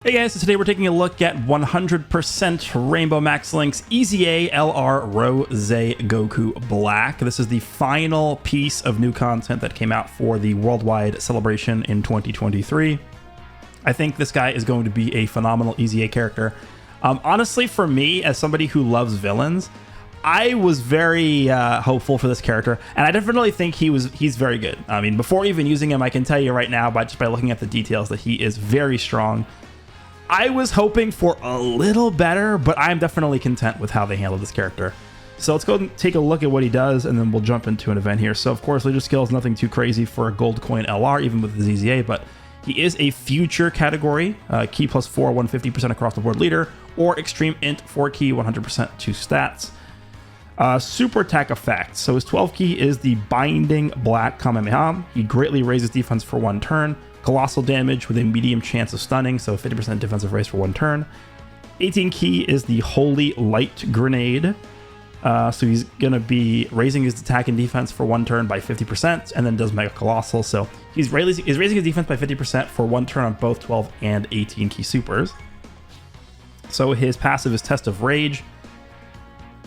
Hey guys, so today we're taking a look at 100% Rainbow Max Link's EZA LR Rose Goku Black. This is the final piece of new content that came out for the worldwide celebration in 2023. I think this guy is going to be a phenomenal EZA character. Honestly, for me, as somebody who loves villains, I was very hopeful for this character, and I definitely think he's very good. I mean, before even using him, I can tell you right now, just by looking at the details, that he is very strong. I was hoping for a little better, but I'm definitely content with how they handled this character. So let's go and take a look at what he does, and then we'll jump into an event here. So of course, Leader Skill is nothing too crazy for a gold coin LR, even with the EZA, but he is a future category, key +4, 150% across the board leader, or extreme int 4 key, 100% to stats. Super attack effect. So his 12 key is the Binding Black Kamehameha. He greatly raises defense for 1 turn. Colossal damage with a medium chance of stunning, so 50% defensive raise for 1 turn. 18 key is the Holy Light Grenade. So he's going to be raising his attack and defense for 1 turn by 50%, and then does Mega Colossal. So he's raising his defense by 50% for 1 turn on both 12 and 18 key supers. So his passive is Test of Rage.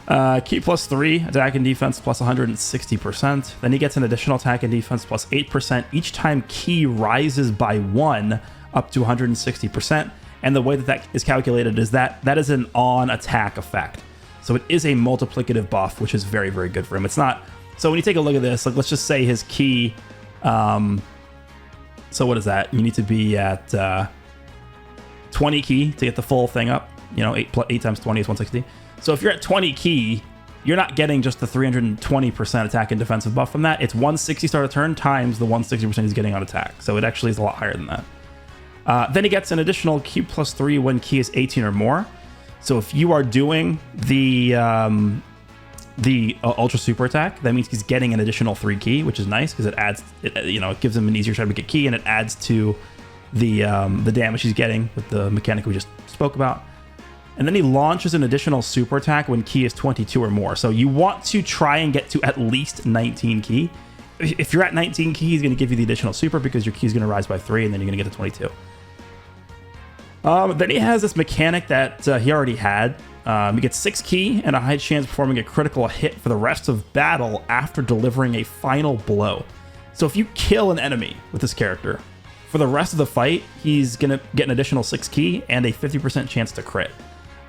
Key +3, attack and defense plus 160%. Then he gets an additional attack and defense plus 8% each time key rises by 1 up to 160%. And the way that is calculated is that is an on-attack effect. So it is a multiplicative buff, which is very, very good for him. It's not... So when you take a look at this, like let's just say his key... so what is that? You need to be at 20 key to get the full thing up. You know, 8 times 20 is 160. So if you're at 20 key, you're not getting just the 320% attack and defensive buff from that. It's 160 start of turn times the 160% he's getting on attack. So it actually is a lot higher than that. Then he gets an additional key +3 when key is 18 or more. So if you are doing the ultra super attack, that means he's getting an additional 3 key, which is nice because it adds, it gives him an easier try to get key, and it adds to the damage he's getting with the mechanic we just spoke about. And then he launches an additional super attack when key is 22 or more. So you want to try and get to at least 19 key. If you're at 19 key, he's going to give you the additional super because your key is going to rise by 3, and then you're going to get to 22. Then he has this mechanic that he already had. He gets 6 key and a high chance of performing a critical hit for the rest of battle after delivering a final blow. So if you kill an enemy with this character, for the rest of the fight, he's going to get an additional 6 key and a 50% chance to crit.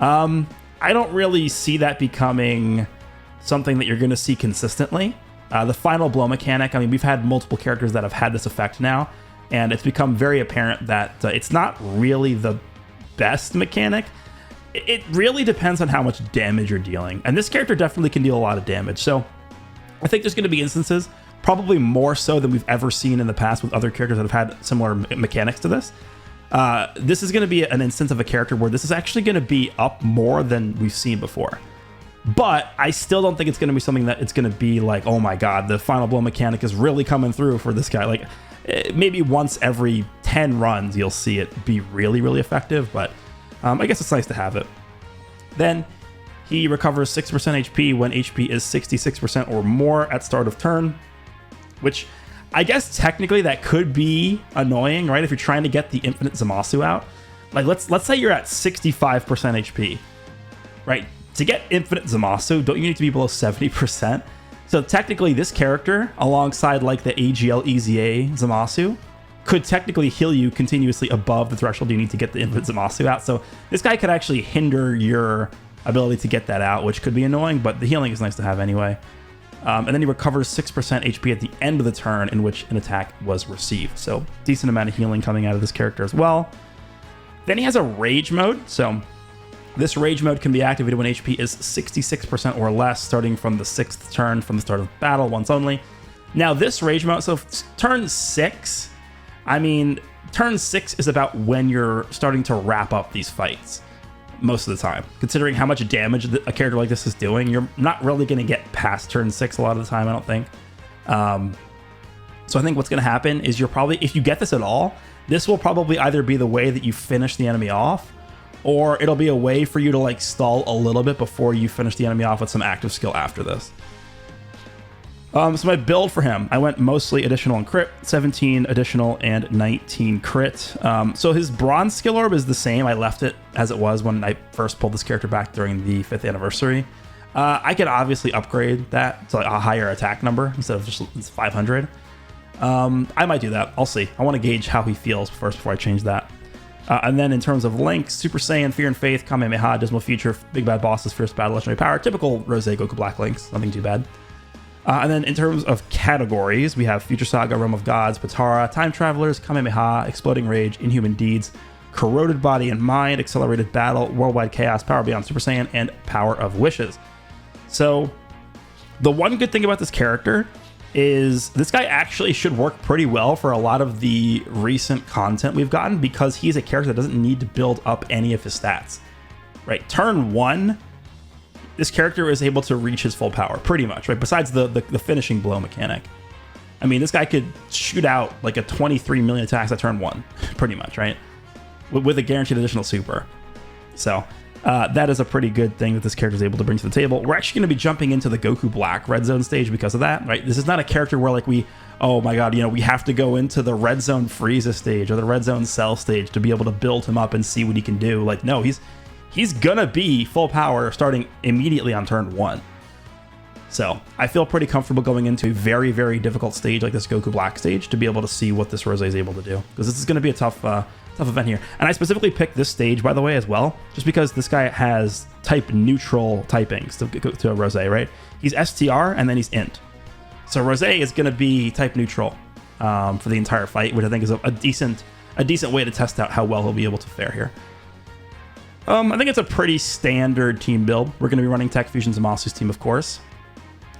I don't really see that becoming something that you're going to see consistently. The final blow mechanic, I mean, we've had multiple characters that have had this effect now, and it's become very apparent that it's not really the best mechanic. It really depends on how much damage you're dealing, and this character definitely can deal a lot of damage. So I think there's going to be instances, probably more so than we've ever seen in the past with other characters that have had similar mechanics to this. This is going to be an instance of a character where this is actually going to be up more than we've seen before. But I still don't think it's going to be something that it's going to be like, oh my god, the final blow mechanic is really coming through for this guy. Like, maybe once every 10 runs you'll see it be really, really effective, but I guess it's nice to have it. Then he recovers 6% HP when HP is 66% or more at start of turn, which... I guess technically that could be annoying, right? If you're trying to get the infinite Zamasu out. Like, let's say you're at 65% HP, right? To get infinite Zamasu, don't you need to be below 70%? So technically this character, alongside like the AGL EZA Zamasu, could technically heal you continuously above the threshold you need to get the infinite Zamasu out. So this guy could actually hinder your ability to get that out, which could be annoying, but the healing is nice to have anyway. And then he recovers 6% HP at the end of the turn in which an attack was received. So decent amount of healing coming out of this character as well. Then he has a Rage mode. So this Rage mode can be activated when HP is 66% or less, starting from the 6th turn from the start of battle, once only. Now this Rage mode, so turn 6, I mean, turn 6 is about when you're starting to wrap up these fights. Most of the time, considering how much damage a character like this is doing, you're not really going to get past turn 6 a lot of the time, I don't think. So I think what's going to happen is you're probably, if you get this at all, this will probably either be the way that you finish the enemy off, or it'll be a way for you to like stall a little bit before you finish the enemy off with some active skill after this. So my build for him, I went mostly additional and crit, 17 additional and 19 crit. So his bronze skill orb is the same. I left it as it was when I first pulled this character back during the 5th anniversary. I could obviously upgrade that to a higher attack number instead of just 500. I might do that. I'll see. I want to gauge how he feels first before I change that. And then in terms of Link, Super Saiyan, Fear and Faith, Kamehameha, Dismal Future, Big Bad Bosses, Fierce Battle, Legendary Power, typical Rose, Goku, Black Links, nothing too bad. And then in terms of categories, we have Future Saga, Realm of Gods, Patara, Time Travelers, Kamehameha, Exploding Rage, Inhuman Deeds, Corroded Body and Mind, Accelerated Battle, Worldwide Chaos, Power Beyond Super Saiyan, and Power of Wishes. So the one good thing about this character is this guy actually should work pretty well for a lot of the recent content we've gotten because he's a character that doesn't need to build up any of his stats. Right? Turn 1, this character is able to reach his full power, pretty much, right? Besides the finishing blow mechanic. I mean, this guy could shoot out like a 23 million attacks at turn 1, pretty much, right? With a guaranteed additional super. So that is a pretty good thing that this character is able to bring to the table. We're actually going to be jumping into the Goku Black Red Zone stage because of that, right? This is not a character where like oh my god, we have to go into the Red Zone Frieza stage or the Red Zone Cell stage to be able to build him up and see what he can do. Like, no, he's gonna be full power starting immediately on turn 1. So I feel pretty comfortable going into a very, very difficult stage like this Goku Black stage to be able to see what this Rose is able to do, because this is going to be a tough event here. And I specifically picked this stage, by the way, as well, just because this guy has type neutral typings to Rose, right? He's STR and then he's Int. So Rose is going to be type neutral for the entire fight, which I think is a decent way to test out how well he'll be able to fare here. I think it's a pretty standard team build. We're going to be running Tech Fusion Zamasu's team, of course.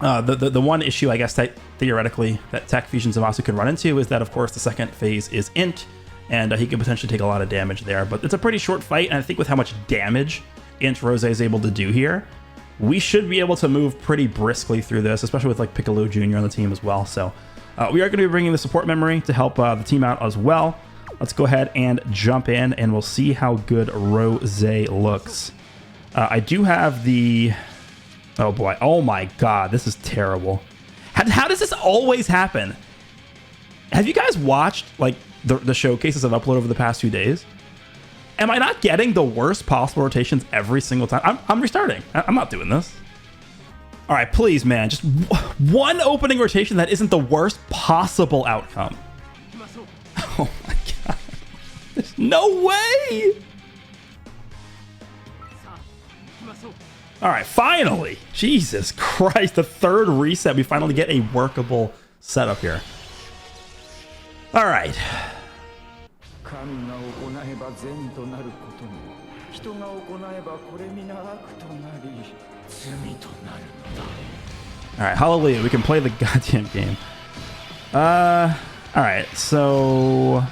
The one issue, I guess, theoretically, that Tech Fusion Zamasu can run into is that, of course, the second phase is Int, and he can potentially take a lot of damage there. But it's a pretty short fight, and I think with how much damage Int Rose is able to do here, we should be able to move pretty briskly through this, especially with like Piccolo Jr. on the team as well. So we are going to be bringing the support memory to help the team out as well. Let's go ahead and jump in, and we'll see how good Rose looks. I do have the... Oh boy. Oh my god, this is terrible. How does this always happen? Have you guys watched like the showcases I've uploaded over the past few days? Am I not getting the worst possible rotations every single time? I'm restarting. I'm not doing this. All right, please, man. Just one opening rotation that isn't the worst possible outcome. Oh my god. There's no way! All right, finally. Jesus Christ, the third reset. We finally get a workable setup here. All right. All right, hallelujah. We can play the goddamn game. All right, so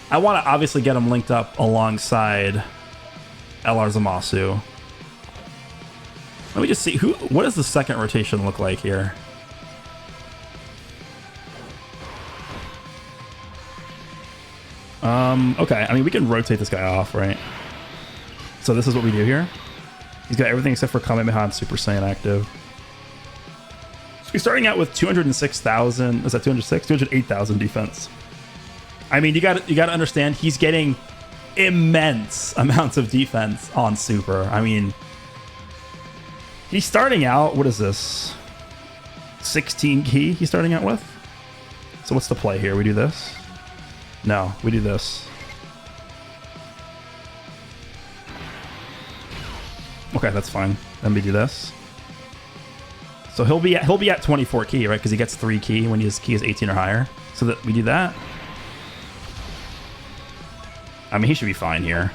I want to obviously get him linked up alongside LR Zamasu. Let me just see what does the second rotation look like here? Okay, I mean, we can rotate this guy off, right? So this is what we do here. He's got everything except for Kamehameha and Super Saiyan active. So we're starting out with 206,000. Is that 206? 208,000 defense. I mean, you got to understand, he's getting immense amounts of defense on Super. I mean, he's starting out, what is this? 16 key he's starting out with? So what's the play here? We do this? No, we do this. Okay, that's fine. Then we do this. So he'll be at 24 key, right? Because he gets 3 key when his key is 18 or higher. So that we do that. I mean, he should be fine here.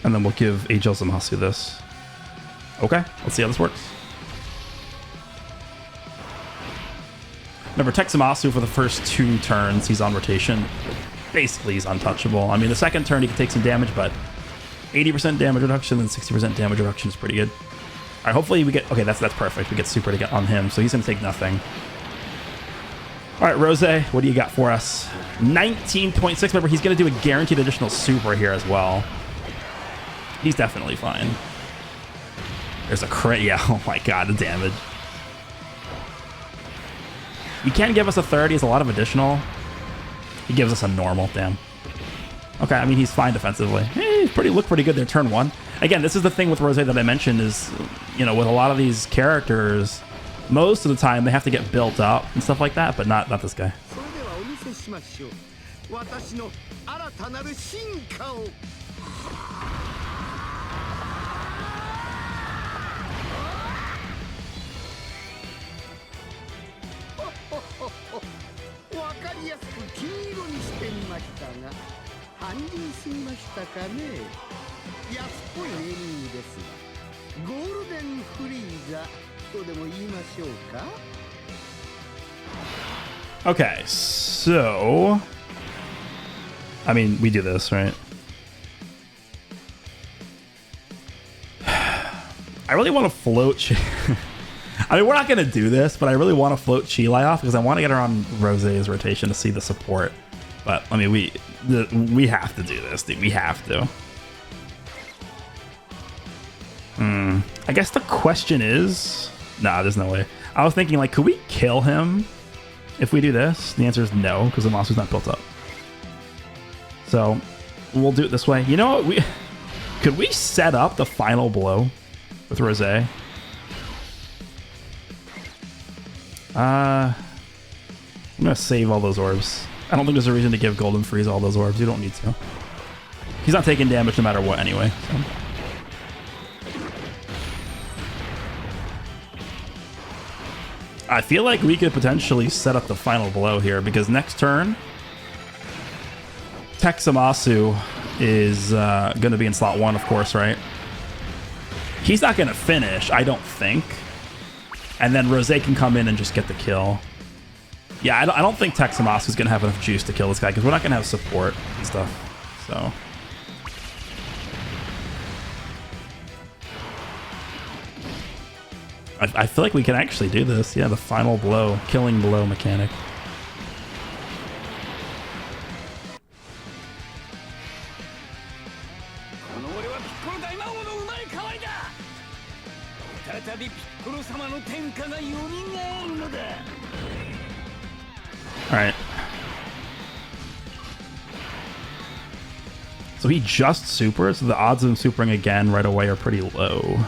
And then we'll give HL Zamasu this. Okay, let's see how this works. Remember, Tech Zamasu for the first 2 turns, he's on rotation. Basically, he's untouchable. I mean, the second turn he can take some damage, but 80% damage reduction and 60% damage reduction is pretty good. All right, hopefully we get... Okay, that's perfect. We get Super to get on him, so he's going to take nothing. All right, Rose, what do you got for us? 19.6. Remember, he's going to do a guaranteed additional Super here as well. He's definitely fine. There's a crit. Yeah, oh my god, the damage. He can give us a 30. It's a lot of additional. He gives us a normal. Damn. Okay, I mean, he's fine defensively. He's look pretty good there, turn 1. Again, this is the thing with Rose that I mentioned is, you know, with a lot of these characters, most of the time they have to get built up and stuff like that, but not this guy. Okay, so I mean, we do this, right? I really want to float I mean, we're not going to do this, but I really want to float Chilai off because I want to get her on Rose's rotation to see the support. But, I mean, we have to do this, dude. We have to. I guess the question is... Nah, there's no way. I was thinking, like, could we kill him if we do this? The answer is no, because the monster's not built up. So, we'll do it this way. You know what? Could we set up the final blow with Rose? I'm going to save all those orbs. I don't think there's a reason to give Golden Freeze all those orbs. You don't need to. He's not taking damage no matter what anyway. So. I feel like we could potentially set up the final blow here because next turn, Texamasu is going to be in slot 1, of course, right? He's not going to finish, I don't think. And then Rose can come in and just get the kill. Yeah, I don't think Texamasu is going to have enough juice to kill this guy because we're not going to have support and stuff. So... I feel like we can actually do this. Yeah, the final blow, killing blow mechanic. All right. So he just supers, so the odds of him supering again right away are pretty low.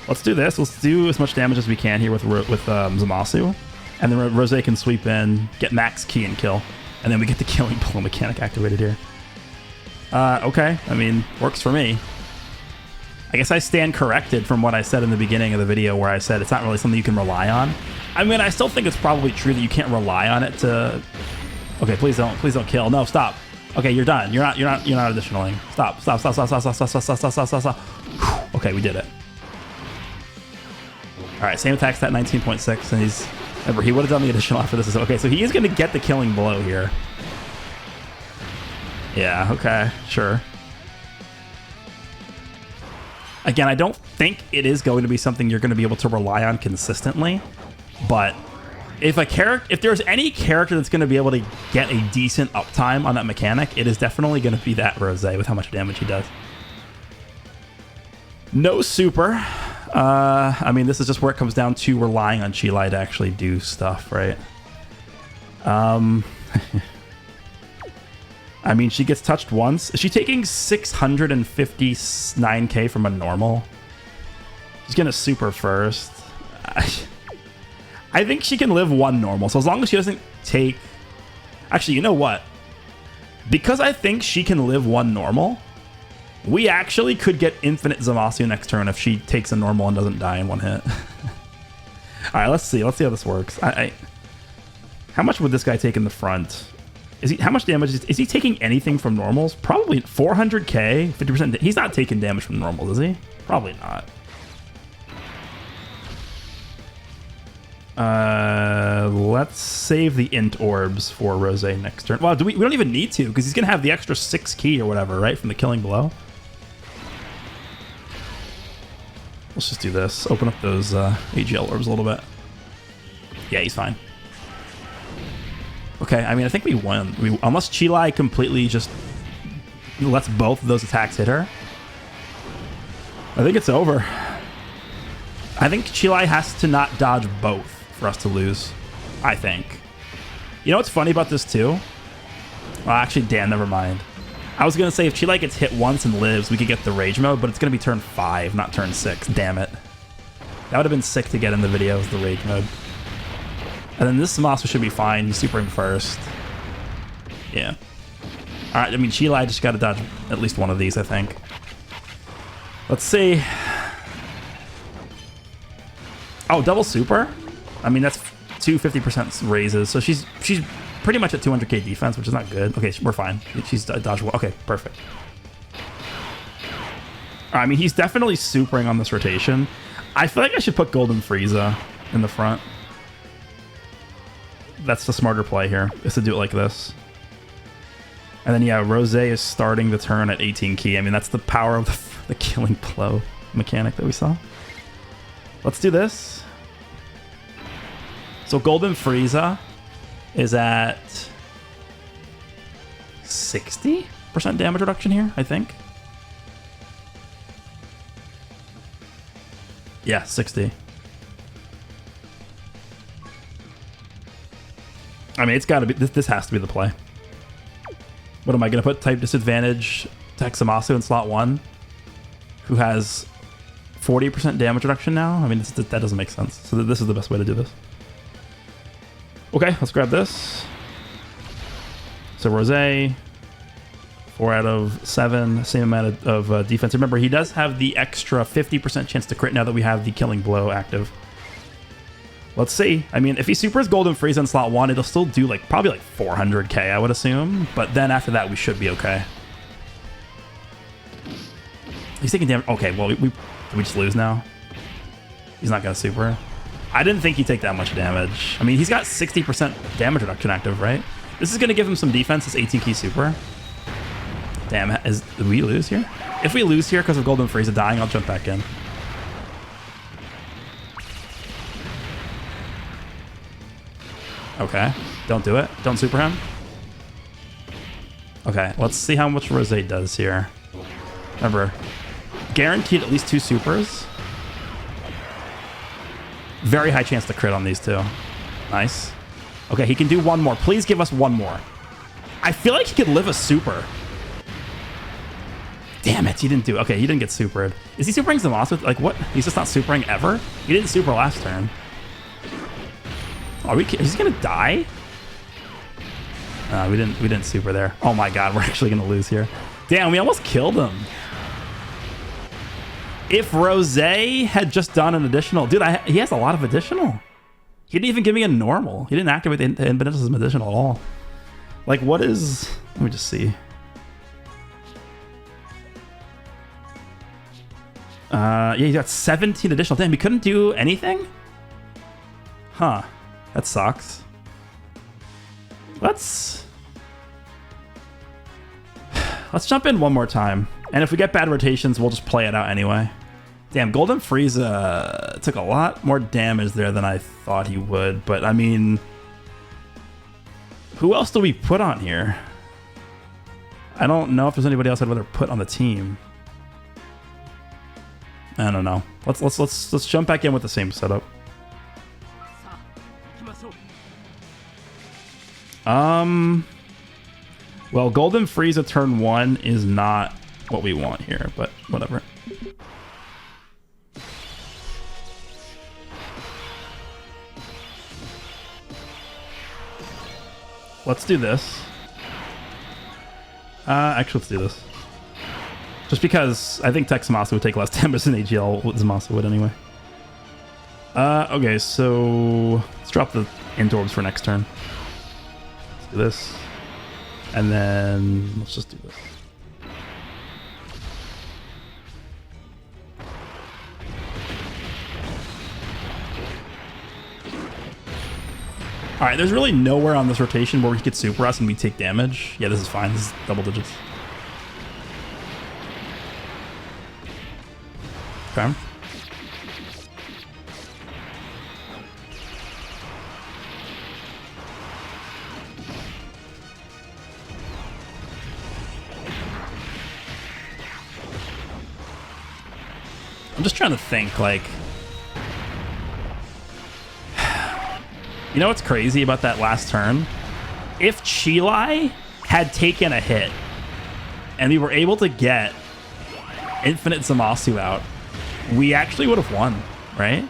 Let's do this. Let's do as much damage as we can here with Zamasu. And then Rose can sweep in, get max key and kill. And then we get the killing blow mechanic activated here. Okay. I mean, works for me. I guess I stand corrected from what I said in the beginning of the video where I said it's not really something you can rely on. I mean, I still think it's probably true that you can't rely on it to... Okay, please don't kill. No, stop. Okay, you're done. You're not additionaling. Stop. Okay, we did it. All right, same attack stat 19.6, and he's... Remember, he would have done the additional after this. Okay, so he is going to get the killing blow here. Yeah, okay, sure. Again, I don't think it is going to be something you're going to be able to rely on consistently, but if there's any character that's going to be able to get a decent uptime on that mechanic, it is definitely going to be that Rose with how much damage he does. No super. I mean, this is just where it comes down to relying on Chilai to actually do stuff, right? I mean, she gets touched once. Is she taking 659k from a normal? She's gonna super first. I think she can live one normal, so as long as she doesn't take... Actually, you know what? Because I think she can live one normal, we actually could get infinite Zamasu next turn if she takes a normal and doesn't die in one hit. All right, let's see. Let's see how this works. How much would this guy take in the front? How much damage is he taking anything from normals? Probably 400k, 50%. He's not taking damage from normals, is he? Probably not. Let's save the int orbs for Rose next turn. Well, we don't even need to because he's gonna have the extra 6 key or whatever, right, from the killing blow. Let's just do this. Open up those AGL orbs a little bit. Yeah, he's fine. Okay, I mean, I think we won. Unless Chilai completely just lets both of those attacks hit her, I think it's over. I think Chilai has to not dodge both for us to lose. I think. You know what's funny about this too? Well, actually, Dan, never mind. I was gonna say if Chile gets hit once and lives, we could get the rage mode, but it's gonna be turn 5, not turn 6. Damn it. That would have been sick to get in the video as the rage mode. And then this Zamasu should be fine. He's supering first. Yeah. All right. I mean, Chile just got to dodge at least one of these, I think. Let's see. Oh, double super. I mean, that's 250% raises. So she's pretty much at 200k defense, which is not good. Okay, we're fine. She's dodged one. Okay, perfect. All right, I mean, he's definitely supering on this rotation. I feel like I should put Golden Frieza in the front. That's the smarter play here, is to do it like this. And then, yeah, Rose is starting the turn at 18 key. I mean, that's the power of the killing blow mechanic that we saw. Let's do this. So Golden Frieza is at 60% damage reduction here, I think. Yeah, 60. I mean, it's got to be... This has to be the play. What am I going to put? Type disadvantage Zamasu in slot 1, who has 40% damage reduction now? I mean, that doesn't make sense. So this is the best way to do this. Okay, let's grab this. So Rose, 4 out of 7, same amount of defense. Remember, he does have the extra 50% chance to crit now that we have the killing blow active. Let's see. I mean, if he supers Golden Frieza in slot 1, it'll still do like probably like 400k, I would assume. But then after that, we should be okay. He's taking damage. Okay, well, we just lose now? He's not going to super. I didn't think he'd take that much damage. I mean, he's got 60% damage reduction active, right? This is going to give him some defense, this 18 key super. Damn, did we lose here? If we lose here because of Golden Frieza dying, I'll jump back in. Okay, don't do it. Don't super him. Okay, let's see how much Rose does here. Remember, guaranteed at least 2 supers. Very high chance to crit on these two. Nice. Okay, he can do one more. Please give us one more. I feel like he could live a super. Damn it, he didn't do... Okay, he didn't get supered. Is he supering Zamasu? Like, what? He's just not supering ever? He didn't super last turn. Are we... Is he gonna die? We didn't super there. Oh my god, we're actually gonna lose here. Damn, we almost killed him. If Rose had just done an additional... Dude, he has a lot of additional. He didn't even give me a normal. He didn't activate the Infinitesim's additional at all. Like, what is... Let me just see. Yeah, he got 17 additional. Damn, he couldn't do anything? Huh. That sucks. Let's jump in one more time. And if we get bad rotations, we'll just play it out anyway. Damn, Golden Frieza took a lot more damage there than I thought he would. But, I mean... Who else do we put on here? I don't know if there's anybody else I'd rather put on the team. I don't know. Let's jump back in with the same setup. Well, Golden Frieza turn 1 is not what we want here, but whatever. Let's do this. Actually, let's do this. Just because I think Tech Zamasu would take less damage than AGL Zamasu would anyway. Okay, so let's drop the Intorbs for next turn. Let's do this. And then let's just do this. Alright, there's really nowhere on this rotation where we could super us and we take damage. Yeah, this is fine. This is double digits. Okay. I'm just trying to think, like... You You know what's crazy about that last turn? If Chilai had taken a hit and we were able to get Infinite Zamasu out, we actually would have won, right?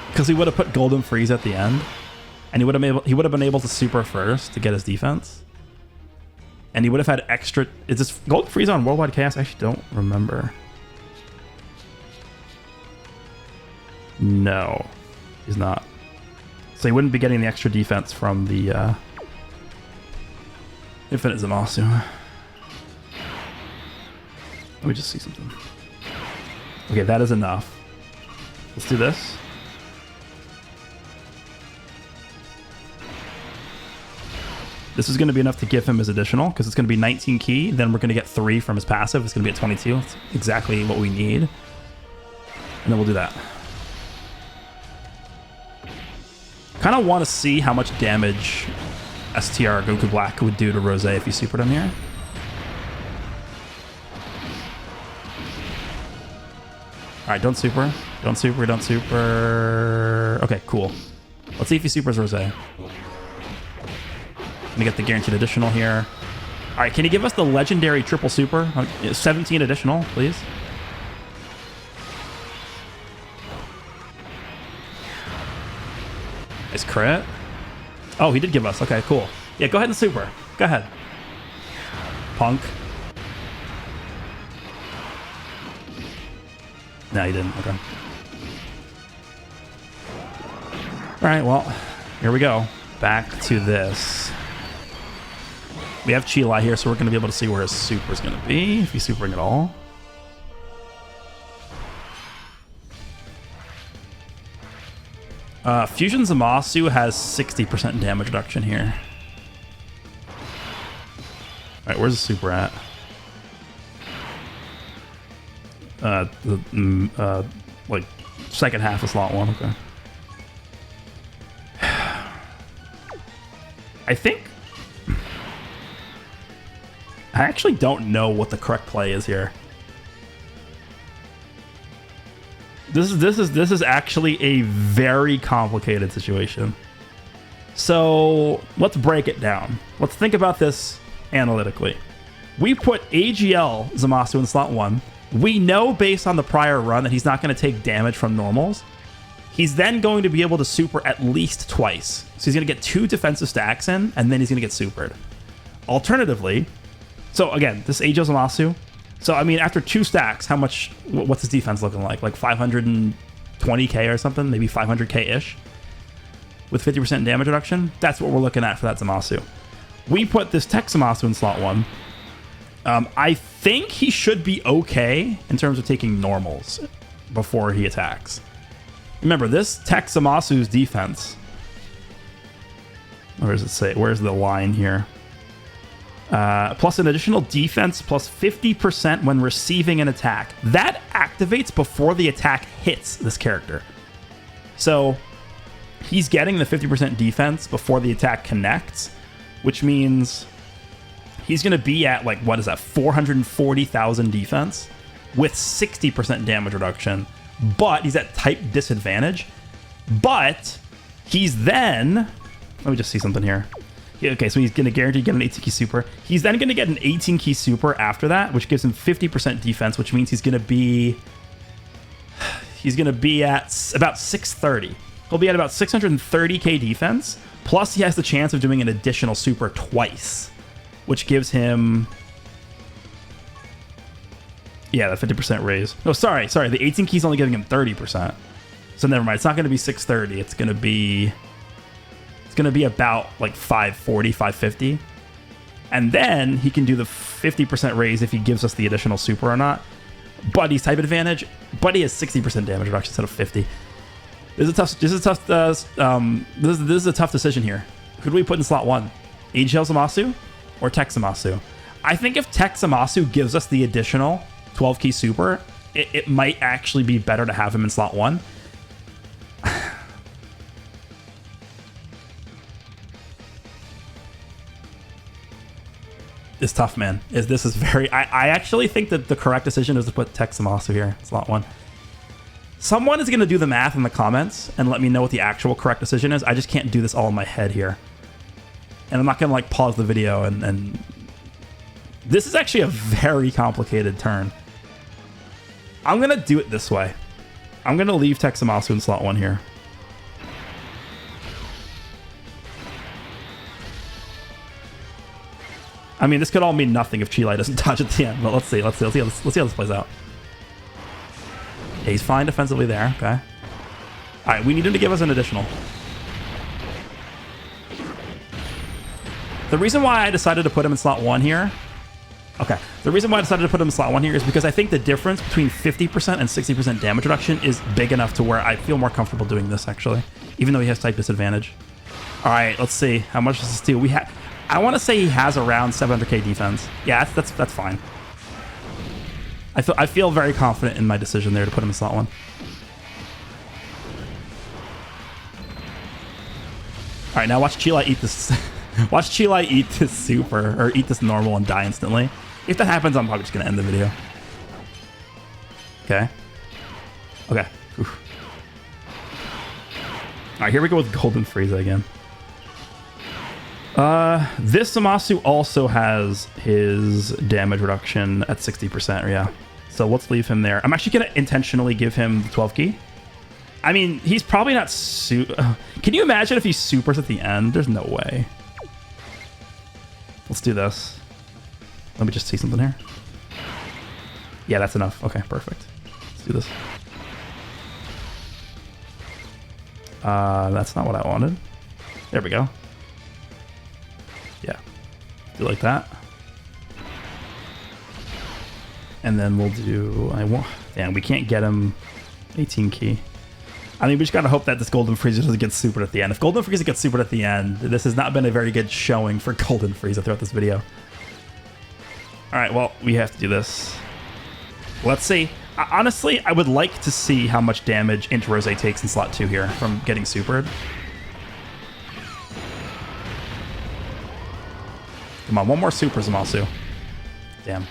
Because he would have put Golden Freeze at the end, and he would have been able to super first to get his defense, and he would have had extra. Is this Golden Freeze on Worldwide Chaos? I actually don't remember. No, he's not. So he wouldn't be getting the extra defense from the Infinite Zamasu. Let me just see something. Okay, that is enough. Let's do this. This is going to be enough to give him his additional, because it's going to be 19 key. Then we're going to get 3 from his passive. It's going to be at 22. That's exactly what we need. And then we'll do that. Kind of want to see how much damage STR Goku Black would do to Rose if you supered him here. Alright, don't super. Don't super, don't super. Okay, cool. Let's see if he supers Rose. I'm gonna get the guaranteed additional here. Alright, can you give us the legendary triple super? 17 additional, please. Nice crit. Oh, he did give us. Okay, cool. Yeah, go ahead and super. Go ahead. Punk. No, he didn't. Okay. All right, well, here we go. Back to this. We have Chilai here, so we're going to be able to see where his super is going to be, if he's supering at all. Fusion Zamasu has 60% damage reduction here. Alright, where's the super at? Like, second half of slot 1, okay. I think... I actually don't know what the correct play is here. This is actually a very complicated situation. So let's break it down. Let's think about this analytically. We put AGL Zamasu in slot 1. We know based on the prior run that he's not going to take damage from normals. He's then going to be able to super at least twice. So he's going to get 2 defensive stacks in, and then he's going to get supered. Alternatively, so again, this AGL Zamasu. So, I mean, after 2 stacks, what's his defense looking like? Like 520k or something? Maybe 500k-ish? With 50% damage reduction? That's what we're looking at for that Zamasu. We put this Tech Zamasu in slot 1. I think he should be okay in terms of taking normals before he attacks. Remember, this Tech Zamasu's defense... Where does it say? Where's the line here? Plus an additional defense plus 50% when receiving an attack. That activates before the attack hits this character. So he's getting the 50% defense before the attack connects, which means he's going to be at, like, what is that, 440,000 defense with 60% damage reduction, but he's at type disadvantage. But he's then... Let me just see something here. Okay, so he's going to guarantee get an 18 key super. He's then going to get an 18 key super after that, which gives him 50% defense, which means he's going to be at about 630. He'll be at about 630k defense, plus he has the chance of doing an additional super twice, which gives him... Yeah, the 50% raise. No, sorry. The 18 key is only giving him 30%. So never mind. It's not going to be 630. It's going to be about like 540, 550. And then he can do the 50% raise if he gives us the additional super or not. Buddy's type advantage. Buddy has 60% damage reduction instead of 50. This is a tough decision here. Who do we put in slot 1? AGL Zamasu or Tech Zamasu? I think if Tech Zamasu gives us the additional 12 key super, it might actually be better to have him in slot 1. It's tough, man. I actually think that the correct decision is to put Tech Zamasu here, slot 1. Someone is going to do the math in the comments and let me know what the actual correct decision is. I just can't do this all in my head here. And I'm not going to like pause the video and... This is actually a very complicated turn. I'm going to do it this way. I'm going to leave Tech Zamasu in slot 1 here. I mean, this could all mean nothing if Chi-Lai doesn't dodge at the end, but let's see how this plays out. Yeah, he's fine defensively there, okay. Alright, we need him to give us an additional. The reason why I decided to put him in slot 1 here... Okay, the reason why I decided to put him in slot 1 here is because I think the difference between 50% and 60% damage reduction is big enough to where I feel more comfortable doing this, actually. Even though he has type disadvantage. Alright, let's see. How much does this do? I want to say he has around 700k defense. Yeah, that's fine. I feel very confident in my decision there to put him in slot 1. All right, now watch Chi-Lai eat this. Watch Chi-Lai eat this super or eat this normal and die instantly. If that happens, I'm probably just gonna end the video. Okay. Okay. Oof. All right, here we go with Golden Frieza again. This Zamasu also has his damage reduction at 60%, yeah. So let's leave him there. I'm actually going to intentionally give him the 12 key. I mean, he's probably not Can you imagine if he supers at the end? There's no way. Let's do this. Let me just see something here. Yeah, that's enough. Okay, perfect. Let's do this. That's not what I wanted. There we go. Yeah, do like that. And then we'll do, damn, we can't get him 18 key. I mean, we just gotta hope that this Golden Frieza doesn't get supered at the end. If Golden Frieza gets supered at the end, this has not been a very good showing for Golden Frieza throughout this video. All right, well, we have to do this. Let's see. Honestly, I would like to see how much damage Into Rose takes in slot 2 here from getting supered. Come on, one more super Zamasu. Damn.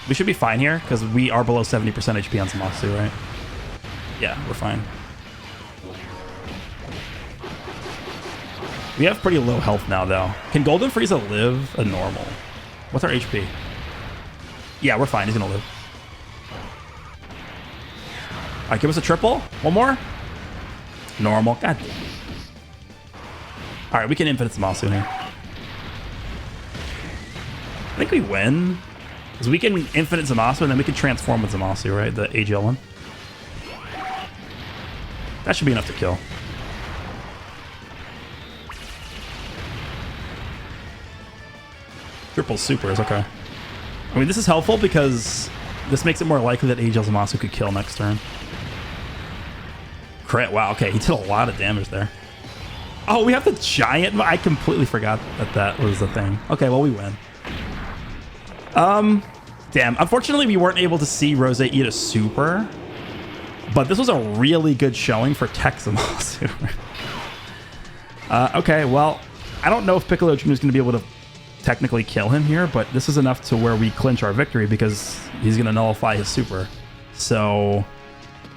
We should be fine here, because we are below 70% HP on Zamasu, right? Yeah, we're fine. We have pretty low health now, though. Can Golden Frieza live a normal? What's our HP? Yeah, we're fine. He's going to live. All right, give us a triple. One more. Normal. God damn. All right, we can infinite Zamasu here. I think we win. Because we can infinite Zamasu and then we can transform with Zamasu, right? The AGL one. That should be enough to kill. Triple supers, okay. I mean, this is helpful because this makes it more likely that AGL Zamasu could kill next turn. Crit, wow, okay, he did a lot of damage there. Oh, we have the giant, I completely forgot that that was the thing. Okay, well, we win. Damn, unfortunately, we weren't able to see Rose eat a super, but this was a really good showing for Tech Zamasu. Okay, well, I don't know if Piccolo Jr. is going to be able to technically kill him here, but this is enough to where we clinch our victory because he's going to nullify his super. So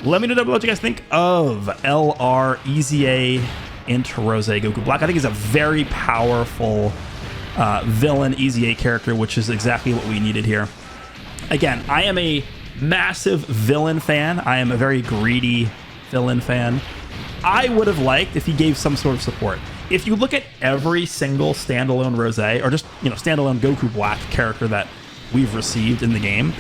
let me know what you guys think of LR EZA into Rose Goku Black. I think he's a very powerful villain EZA character, which is exactly what we needed here. Again, I am a massive villain fan. I am a very greedy villain fan. I would have liked if he gave some sort of support. If you look at every single standalone Rose, or just, you know, standalone Goku Black character that we've received in the game,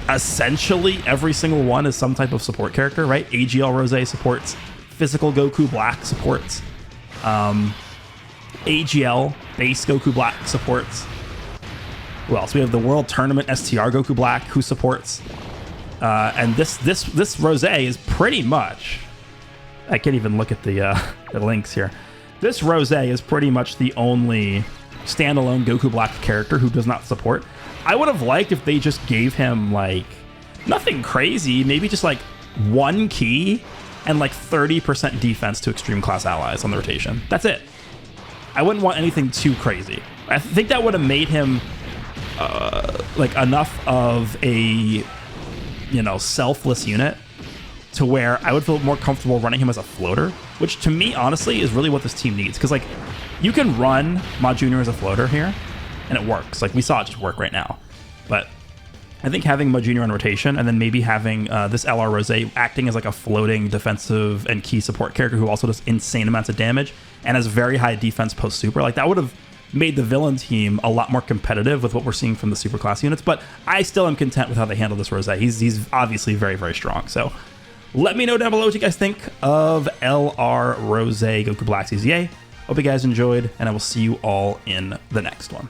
essentially every single one is some type of support character, right? AGL Rose supports, physical Goku Black supports, AGL base Goku Black supports. Who else? We have the World Tournament STR Goku Black who supports, and this Rose is pretty much. I can't even look at the links here. This Rose is pretty much the only standalone Goku Black character who does not support. I would have liked if they just gave him, like, nothing crazy, maybe just like 1 key and like 30% defense to extreme class allies on the rotation. That's it. I wouldn't want anything too crazy. I think that would have made him like enough of a, you know, selfless unit to where I would feel more comfortable running him as a floater, which to me, honestly, is really what this team needs. Because, like, you can run Ma Jr. as a floater here, and it works. Like, we saw it just work right now. But I think having Ma Jr. on rotation, and then maybe having this LR Rose acting as, like, a floating defensive and key support character who also does insane amounts of damage and has very high defense post-super, like, that would have made the villain team a lot more competitive with what we're seeing from the super class units. But I still am content with how they handle this Rose. He's obviously very, very strong. So let me know down below what you guys think of LR Rose Goku Black EZA. Hope you guys enjoyed, and I will see you all in the next one.